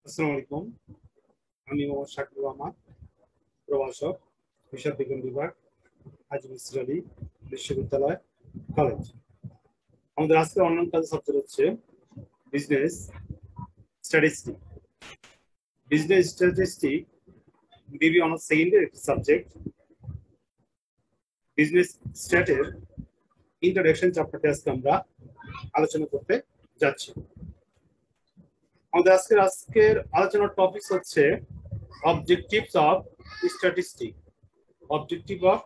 আসসালামু আলাইকুম। আমি মোহাম্মদ শাকির রহমান, প্রভাষক, হিসাব বিজ্ঞান বিভাগ, হাজী মিসর আলী বিশ্ববিদ্যালয়, কলেজ। আমাদের আজকে অনলাইন ক্লাস সাবজেক্ট হচ্ছে বিজনেস স্ট্যাটিস্টিক। বিজনেস স্ট্যাটিস্টিক বিবি অনার্স সেকেন্ডের একটি সাবজেক্ট। বিজনেস স্ট্যাটের ইন্ট্রোডাকশন চ্যাপ্টারটি আজকে আমরা আলোচনা করতে যাচ্ছি। আমাদের আজকের আলোচনার টপিক হচ্ছে objectives of statistic. Objective of,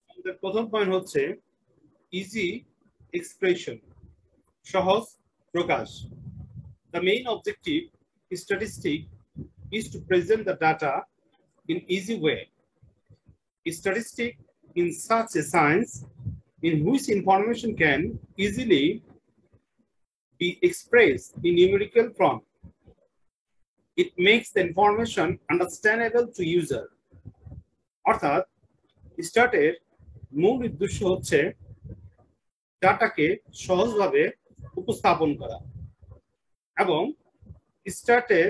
আমাদের প্রথম পয়েন্ট হচ্ছে ইজি এক্সপ্রেশন, সহজ প্রকাশ। The main objective statistic is to present the data in easy way. Statistic in such a science in which information can easily be expressed in numerical form. It makes the information understandable to user. অর্থাৎ স্ট্যাটের মূল উদ্দেশ্য হচ্ছে ডাটাকে সহজভাবে উপস্থাপন করা এবং স্ট্যাটের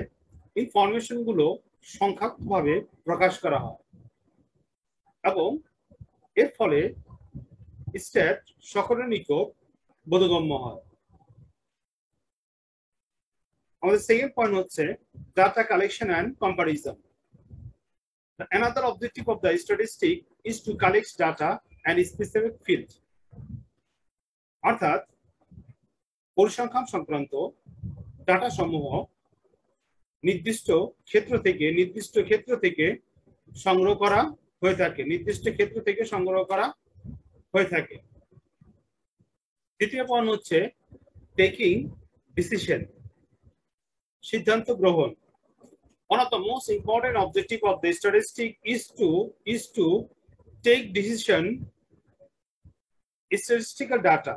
information গুলো সংখ্যাত্মকভাবে প্রকাশ করা হয় এবং এর ফলে স্ট্যাট সকলের নিকট বোধগম্য হয়। আমাদের সেকেন্ড পয়েন্ট হচ্ছে data collection and comparison. Another objective of the statistic is to collect data and specific field. অর্থাৎ পরিসংখ্যান সংক্রান্ত ডাটা সমূহ নির্দিষ্ট ক্ষেত্র থেকে সংগ্রহ করা হয়ে থাকে। তৃতীয় পয়েন্ট হচ্ছে টেকিং ডিসিশন, সিদ্ধান্ত গ্রহণ। One of the most important objective of the statistic is to take decision. Statistical data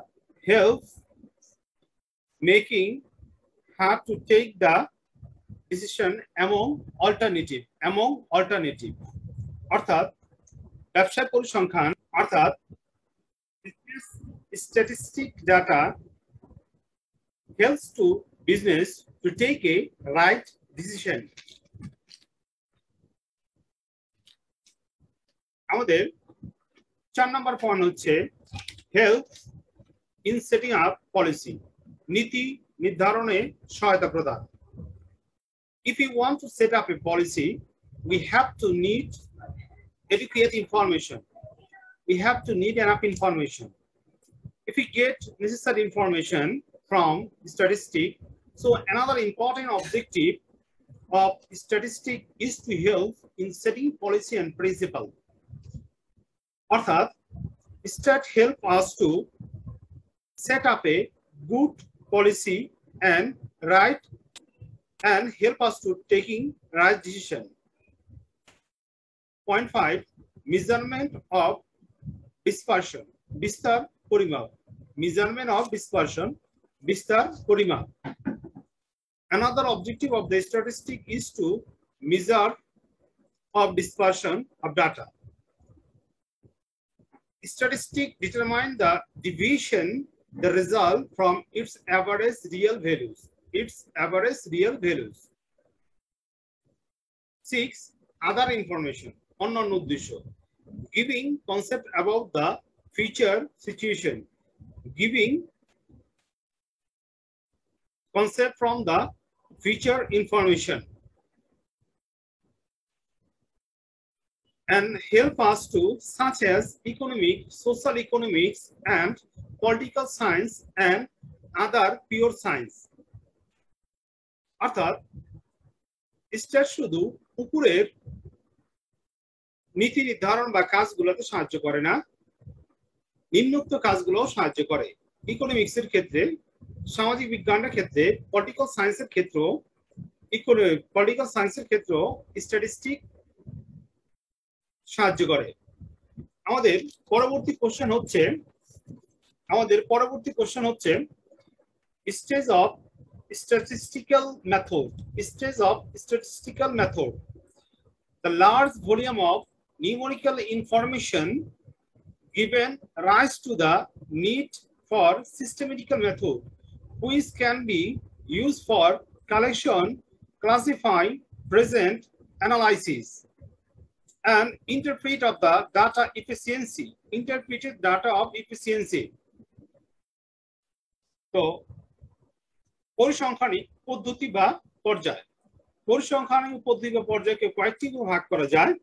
helps making have to take the decision among alternative. অর্থাৎ ব্যবসায় পরিসংখ্যান অর্থাৎ statistic data helps to business to take a right decision. আমাদের 4 নম্বর point হচ্ছে help in setting up policy, নীতি নির্ধারণে সহায়তা প্রদান। If we want to set up a policy, we have to need adequate information. We have to need enough information. If we get necessary information from statistic, so another important objective of statistic is to help in setting policy and principle. অর্থাৎ stat help us to set up a good policy and help us to taking right decision. Point 5, measurement of dispersion, বিস্তার পরিমাপ। Measurement of dispersion, বিস্তার পরিমাপ। Another objective of the statistic is to measure of dispersion of data. Statistic determine the deviation, the result from its average real values. 6, other information, অন্যান্য উদ্দেশ্য, giving concept about the future situation, giving concept from the future information, and help us to such as economic, social economics and political science and other pure science. অর্থাৎ stat শুধু উপরের নীতি নির্ধারণ বা কাজগুলোতে সাহায্য করে না, নিম্নোক্ত কাজগুলো সাহায্য করে। ইকোনমিক্সের ক্ষেত্রে, সামাজিক বিজ্ঞানের ক্ষেত্রে, পলিটিক্যাল সায়েন্সের ক্ষেত্র স্ট্যাটিস্টিক সাহায্য করে। আমাদের পরবর্তী কোশ্চেন হচ্ছে stage of statistical method. The large volume of numerical information given rise to the need for systematical method which can be used for collection, classify, present, analysis, and interpret of the data efficiency, interpreted data of efficiency. তো পরিসংখ্যানিক পদ্ধতি বা পর্যায়, পরিসংখ্যানিক পদ্ধতি বা পর্যায়কে কয়েকটি ভাগ করা যায়।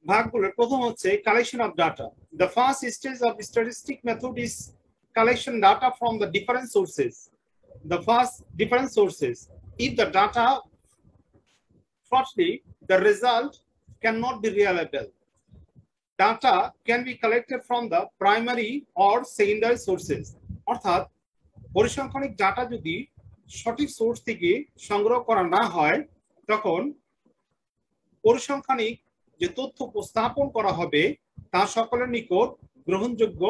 ভাগগুলোর প্রথম হচ্ছে collection of data. The first stage of statistic method is collection data from the different sources. The first different sources. If the data, firstly, the result cannot be reliable. Data can be collected from the primary or secondary sources. অর্থাৎ পরিসংখ্যানিক data যদি সঠিক source থেকে সংগ্রহ করা না হয়, তখন পরিসংখ্যানিক যে তথ্য উপস্থাপন করা হবে তা সকলের নিকট গ্রহণযোগ্য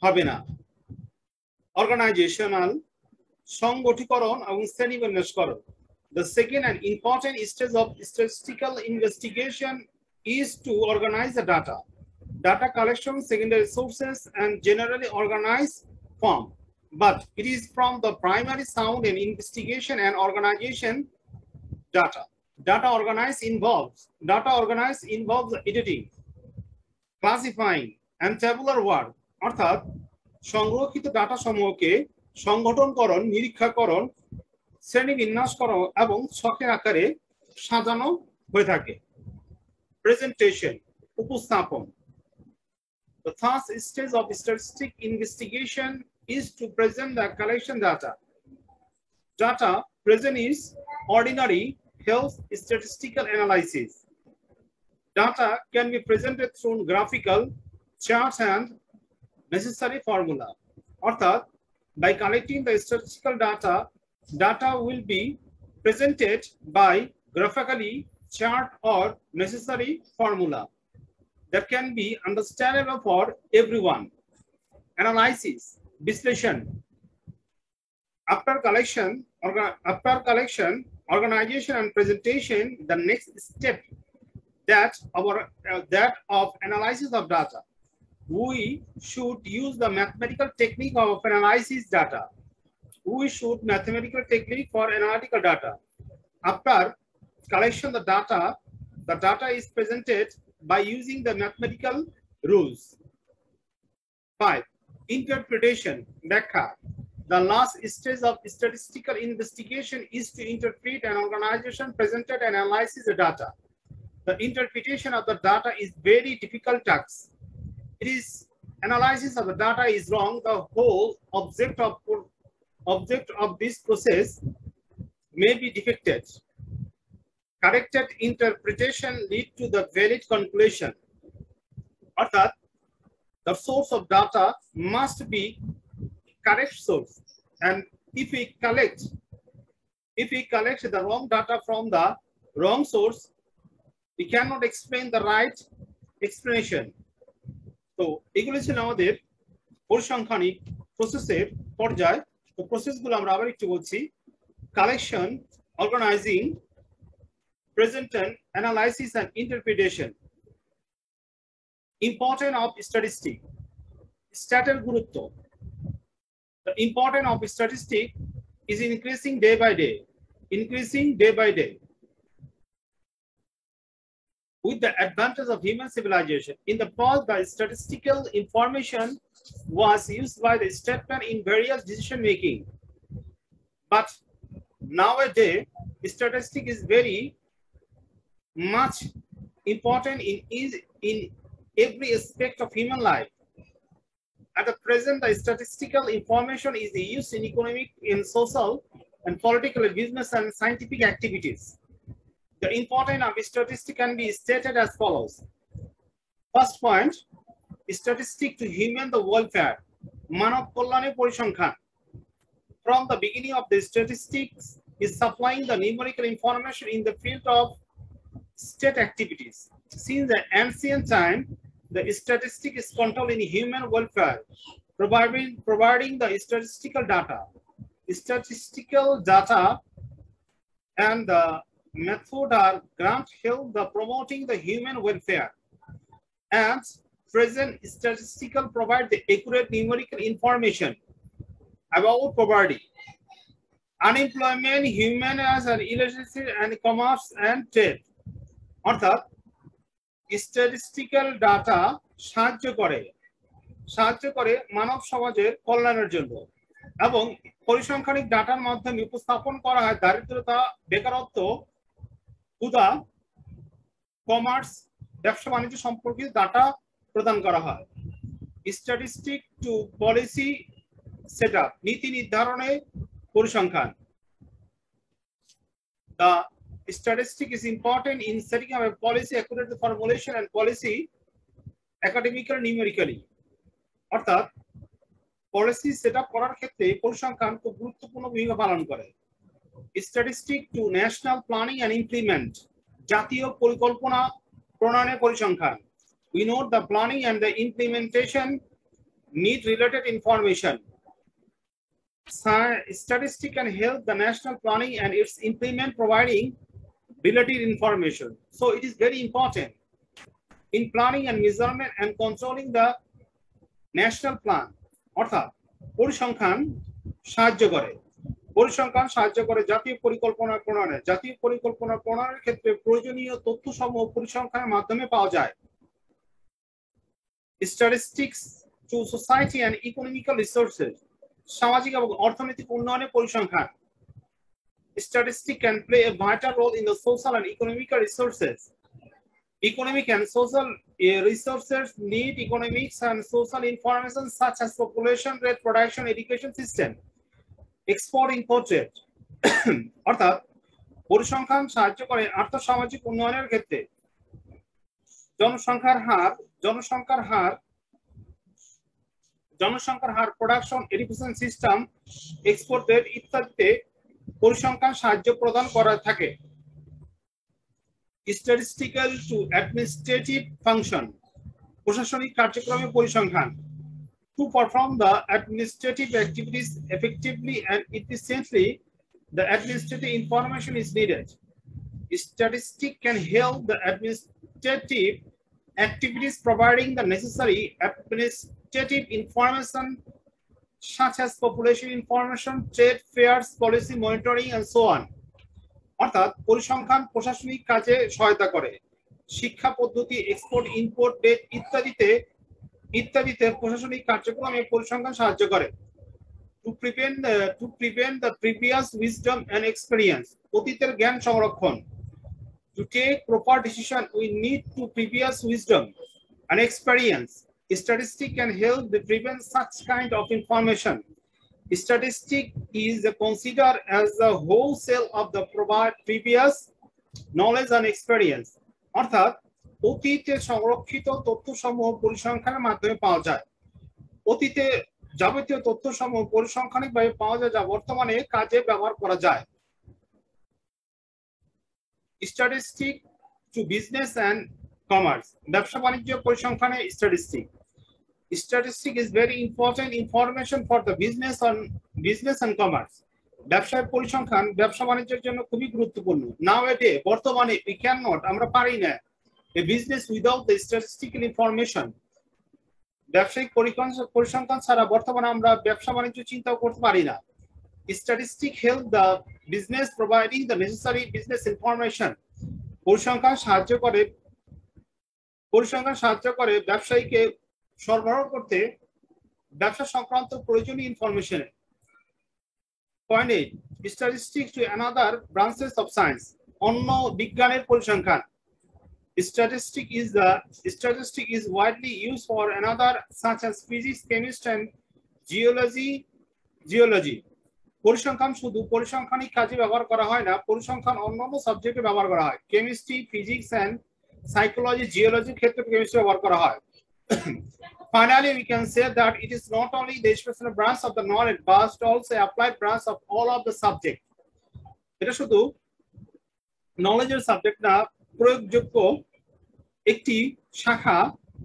হবে না। অর্গানাইজেশনাল, সংগঠিকরণ এবং শ্রেণীবিন্যাসকরণ। The second and important stage of statistical investigation is to organize the data. Data collection, secondary sources, and generally organized form. But it is from the primary sound and investigation and organization data. Data organized involves editing, classifying, and tabular work. অর্থাৎ সংরক্ষিত data সমূহকে সংগঠনকরণ, নিরীক্ষাকরণ, শ্রেণীবিন্যাসকরণ এবং ছকের আকারে সাজানো হয়ে থাকে। Presentation, উপস্থাপন। The third stage of statistic investigation is to present the collection data. Data present is ordinary health statistical analysis. Data can be presented through graphical charts and necessary formula. Ọর্থাৎ by collecting the statistical data, data will be presented by graphically chart or necessary formula that can be understandable for everyone. Analysis, বিশ্লেষণ. After collection, organization, and presentation, the next step that of analysis of data. We should use the mathematical technique of analysis data. We should mathematical technique for analytical data. After collection the data is presented by using the mathematical rules. 5. Interpretation, ব্যাখ্যা. The last stage of statistical investigation is to interpret an organization presented and analyzes the data. The interpretation of the data is very difficult task. It is analysis of the data is wrong. The whole object of this process may be defected. Corrected interpretation lead to the valid conclusion. অর্থাৎ the source of data must be correct source, and if we collect the wrong data from the wrong source, we cannot explain the right explanation. তো এগুলো ছিল আমাদের পরিসংখ্যানিক প্রসেসের পর্যায়। তো প্রসেসগুলো আমরা আবার একটু বলছি। Collection, organizing, presentation, analysis, and interpretation. Importance of statistics. Stater গুরুত্ব. The importance of statistics is increasing day by day. With the advantage of human civilization, in the past, the statistical information was used by the statesmen in various decision making. But nowadays, statistics is very much important in every aspect of human life. At the present, the statistical information is used in economic, in social, and political, business, and scientific activities. The importance of statistics can be stated as follows. First point, statistics to human the welfare. মানব কল্যাণে পরিসংখ্যান. From the beginning of the statistics is supplying the numerical information in the field of state activities. Since the ancient time, the statistic is controlled in human welfare, providing the statistical data. Statistical data and the method are grant help the promoting the human welfare, and present statistical provide the accurate numerical information about poverty, unemployment, human as and illiteracy and commerce and trade. অর্থাৎ statistical data সাহায্য করে মানব সমাজের কল্যাণের জন্য এবং পরিসংখ্যানিক ডাটার মাধ্যমে উপস্থাপন করা হয় দারিদ্রতা, বেকারত্ব, ক্ষুধা, কমার্স, ব্যবসা বাণিজ্য সম্পর্কিত ডাটা প্রদান করা হয়। স্ট্যাটিস্টিক টু পলিসি সেটআপ, নীতি নির্ধারণে পরিসংখ্যান। The statistic is important in setting up a policy according to formulation and policy academically numerically. অর্থাৎ পলিসি সেটআপ করার ক্ষেত্রে পরিসংখ্যান খুব গুরুত্বপূর্ণ ভূমিকা পালন করে। Statistic to national planning and implement, জাতীয় পরিকল্পনা প্রণয়নে পরিসংখ্যান। We note the planning and the implementation need related information. Statistics can help the national planning and its implement providing related information. So it is very important in planning and measurement and controlling the national plan. অর্থাৎ পরিসংখ্যান সাহায্য করে জাতীয় পরিকল্পনা প্রণয়নের ক্ষেত্রে প্রয়োজনীয় তথ্যসমূহ পরিসংখ্যানের মাধ্যমে পাওয়া যায়। Statistics to society and economical resources, সামাজিক এবং অর্থনৈতিক উন্নয়নে পরিসংখ্যান। Statistics can play a vital role in the social and economical resources. Economic and social resources need economics and social information such as population rate, production, education system, export, import rate. অর্থাৎ পরিসংখ্যান সাহায্য করে আর্থসামাজিক উন্নয়নের ক্ষেত্রে জনসংখ্যার হার, production, education system, export rate ইত্যাদিতে পরিসংখ্যান সাহায্য প্রদান করা থাকে। স্ট্যাটিস্টিক্যাল টু অ্যাডমিনিস্ট্রেটিভ ফাংশন, প্রশাসনিক কার্যক্রমে পরিসংখ্যান। To perform the administrative activities effectively and efficiently, the administrative information is needed. Statistics can help the administrative activities providing the necessary administrative information such as population information, trade fairs, policy monitoring, and so on. অর্থাৎ পরিসংখ্যান প্রশাসনিক কাজে সহায়তা করে। শিক্ষা পদ্ধতি, export, import rate ইত্যাদিতে প্রশাসনিক কার্যক্রমে পরিসংখ্যান সাহায্য করে। To prevent the previous wisdom and experience, অতীতের জ্ঞান সংরক্ষণ। To take proper decision, we need to previous wisdom and experience. Statistics can help to prevent such kind of information. Statistics is considered as the wholesale of the previous knowledge and experience. অর্থাৎ অতীতে সংরক্ষিত তথ্যসমূহ পরিসংখ্যানের মাধ্যমে পাওয়া যায়। অতীতে যাবতীয় তথ্যসমূহ পরিসংখ্যানিকভাবে পাওয়া যায় যা বর্তমানে কাজে ব্যবহার করা যায়। Statistics to business and commerce, ব্যবসা বাণিজ্য পরিসংখ্যানে statistics. Statistics is very important information for the business and commerce. ব্যবসায় পরিসংখ্যান ব্যবসা বাণিজ্যের জন্য খুবই গুরুত্বপূর্ণ। Nowadays, বর্তমানে আমরা পারি না a business without the statistical information. ব্যবসায়িক পরিসংখ্যান ছাড়া বর্তমানে আমরা ব্যবসা বাণিজ্য চিন্তাও করতে পারি না। Statistics help the business providing the necessary business information. পরিসংখ্যান সাহায্য করে ব্যবসায়ীকে সরবরাহ করতে ব্যবসা সংক্রান্ত প্রয়োজনীয় information. Point 8, statistics to another branches of science, অন্য বিজ্ঞানের পরিসংখ্যান। Statistics is widely used for another such as physics, chemistry, and geology. পরিসংখ্যান শুধু পরিসংখ্যানিক কাজে ব্যবহার করা হয় না, পরিসংখ্যান অন্যান্য সাবজেক্টে ব্যবহার করা হয়। কেমিস্ট্রি, ফিজিক্স এন্ড সাইকোলজি, জিওলজির ক্ষেত্রে কেমিস্ট্রি ব্যবহার করা হয়। Finally, we can say that it is not only the special branch of the knowledge but also applied branch of all of the subject. এটা শুধু নলেজের সাবজেক্ট না, প্রয়োগযোগ্য একটি শাখা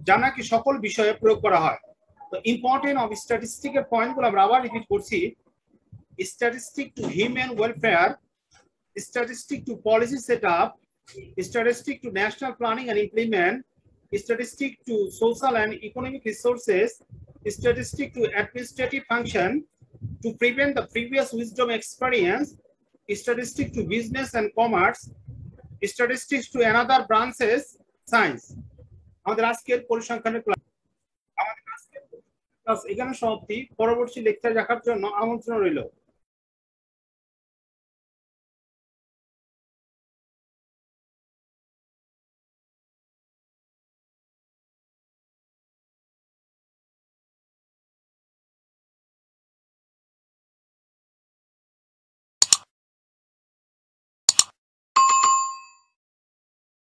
যা নাকি সকল বিষয়ে প্রয়োগ করা হয়। তো ইম্পর্টেন্ট অফ স্ট্যাটিস্টিকের পয়েন্টগুলো আমরা আবার রিপিট করছি। Statistic to human welfare, statistic to policy setup, statistic to national planning and implement, statistic to social and economic resources, statistic to administrative function, to prevent the previous wisdom experience, statistics to business and commerce, statistics to another branches, science. আমাদের আজকের পরিসংখ্যানের class এখানে সমাপ্তি। পরবর্তী lecture দেখার জন্য আমন্ত্রণ রইল।